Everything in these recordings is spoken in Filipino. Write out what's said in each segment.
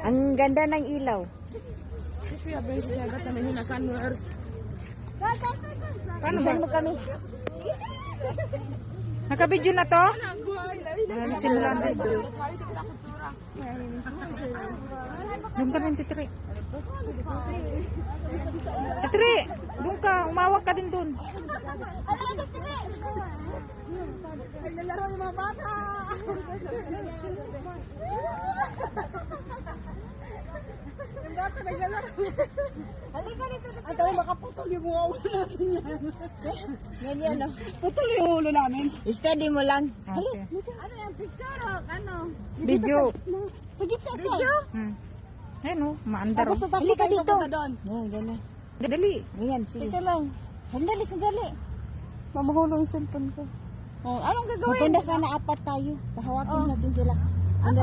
Ang ganda ng ilaw. Paano mo kami? Naka-video na to? Simulan na ito. Doon ka rin, Titri. Titri, doon ka. Umawak ka din doon. Naglalaro yung mga bata. Yung bata naglalaro. Halika dito. Ang tayo makaputol yung ulo namin yan. Ganyan, no? Putol yung ulo namin. Steady mo lang. Ano yung picture o? Ano? Video. Sige ka, video? Ayun, no? Maandar. Tapos tatakbo tayo papunta doon. Yan, ganyan. Dali. Ganyan, sige. Teka lang. Sandali, sandali. Mamahulong yung cellphone ko. Oh, anong gagawin? Maganda sana apat tayo. Pahawakin natin sila. Ano?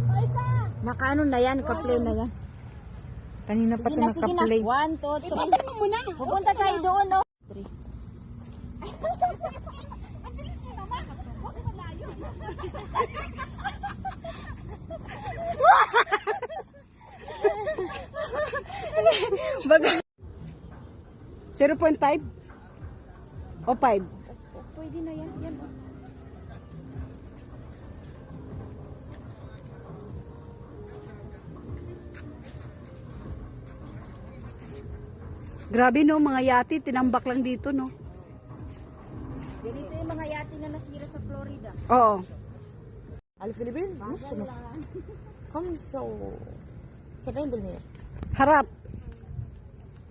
Paisa! Naka-ano na yan, naka-play na yan. Kanina pa ito naka-play. 1, 2, 3. Ipatay mo muna. Pupunta tayo doon, no? 3. Ang bilis niyo naman. Huwag malayo. Baga. 0.5? O 5? Pwede na yan. Yan, oh. Grabe no, mga yati, tinambak lang dito no. Ganito yung mga yati na nasira sa Florida. Oo. على الفلبين نص نص 75%. Harap.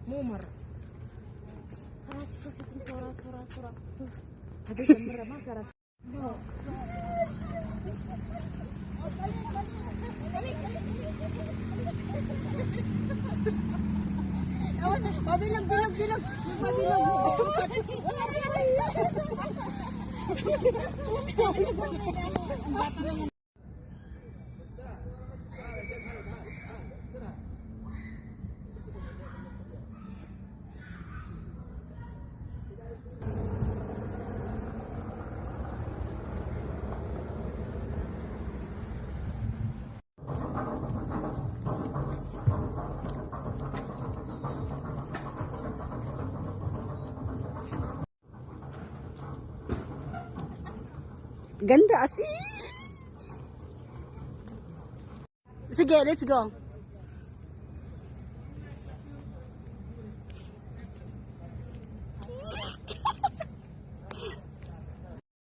مو مرة Sura. هذيك المرة ما كانت Mabilang. Ganda asi. Sige, let's go.